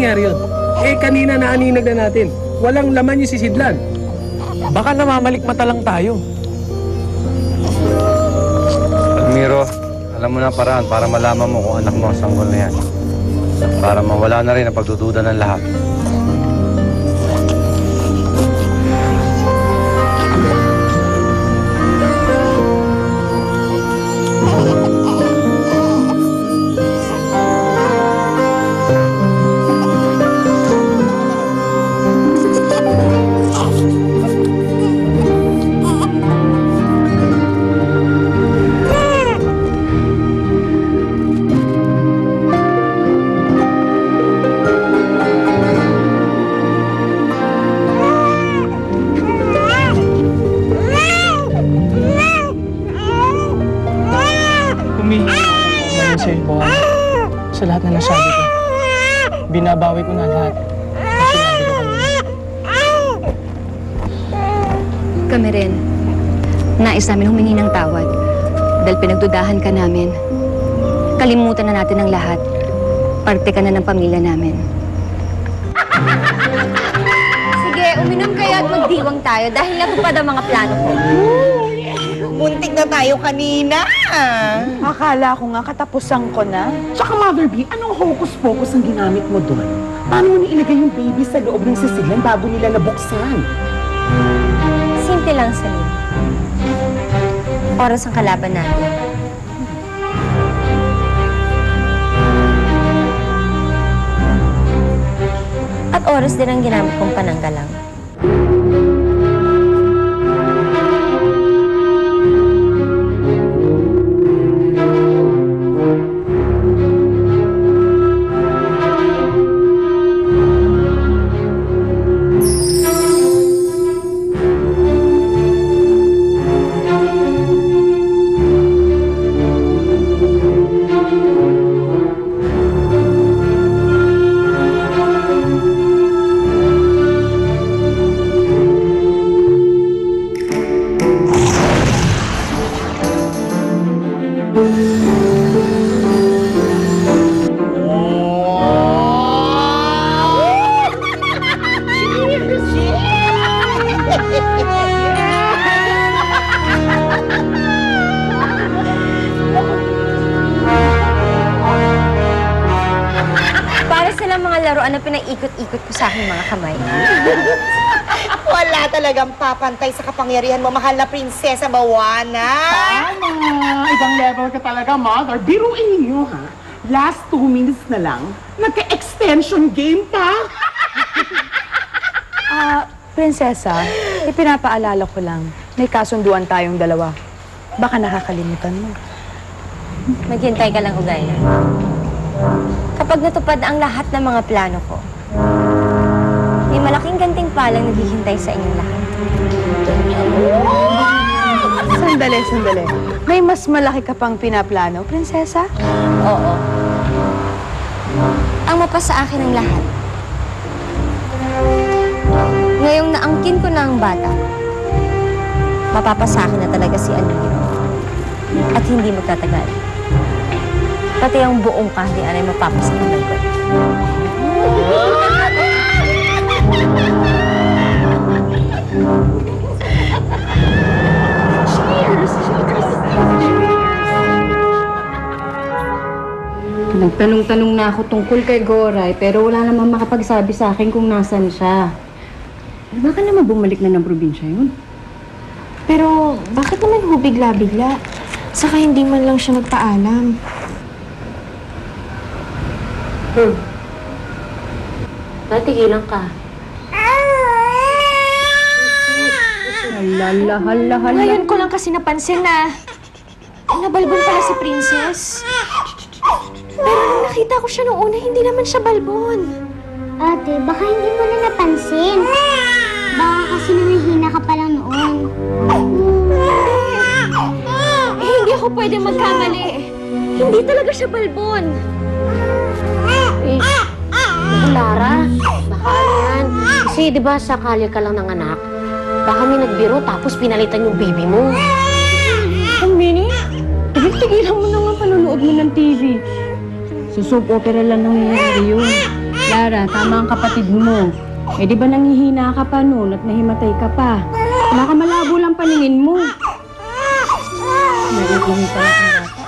nangyari yun? Eh, kanina naaninag na natin. Walang laman yung sisidlan. Baka namamalikmata lang tayo. Almiro, alam mo na paraan para malaman mo kung anak mo ang sanggol na yan. Para mawala na rin ang pagdududa ng lahat. Sa lahat na nasabi ko, binabawi ko na lahat. Sinabi ko kanina. Kami rin. Nais namin humingi ng tawad dahil pinagdudahan ka namin. Kalimutan na natin ang lahat. Parte ka na ng pamilya namin. Sige, uminom kayo at magdiwang tayo dahil natupad ang mga plano ko. Muntik na tayo kanina. Akala ko nga katapusan ko na. Tsaka Mother B, anong hocus-pocus ang ginamit mo doon? Paano mo nilagay yung baby sa loob ng sisidlan bago nila nabuksan? Simple lang, Celine. Oras ang kalaban natin. At oras din ang ginamit kong pananggalang. Laruan na pinaikot-ikot ko sa aking mga kamay. Wala talagang papantay sa kapangyarihan mo, mahal na Prinsesa Moana. Tama! Ibang level ka talaga, Mother. Biruin ninyo, ha? Last 2 minutes na lang, nagka-extension game pa. Prinsesa, ipinapaalala ko lang, may kasunduan tayong dalawa. Baka nakakalimutan mo. Maghintay ka lang, Ugaya. Kapag natupad ang lahat ng mga plano ko, may malaking gantimpalang naghihintay sa inyong lahat. Sandali. May mas malaki ka pang pinaplano, Prinsesa? Oo. Ang mapasa akin ang lahat. Ngayong naangkin ko na ang bata, mapapasa akin na talaga si Almiro. At hindi magtatagal. Pati ang buong kaharian ay mapapasakamay ko. Nagtanong-tanong na ako tungkol kay Goray, pero wala namang makapagsabi sa akin kung nasan siya. Baka naman bumalik na ng probinsya yun. Pero bakit naman ho bigla-bigla? Saka hindi man lang siya magpaalam. Natigilan ka. Hala. Ngayon ko lang kasi napansin na nabalbon pala si Princess. Pero nung nakita ko siya noong una, hindi naman siya balbon. Ate, baka hindi mo na napansin. Baka kasi nanghihina ka pa lang noon. Hindi ako pwede magkamali. Hindi talaga siya balbon. Lara, baka yan. Kasi di ba sakali ka lang ng anak, baka may nagbiro tapos pinalitan yung baby mo. Minnie, tigil-tigilan mo na nga panonood mo ng TV. Sa soap opera lang nangyayari yun. Lara, tama ang kapatid mo. Eh di ba nangihina ka pa noon at nahimatay ka pa? Baka malabo lang paningin mo. Nagiging pala ang bata.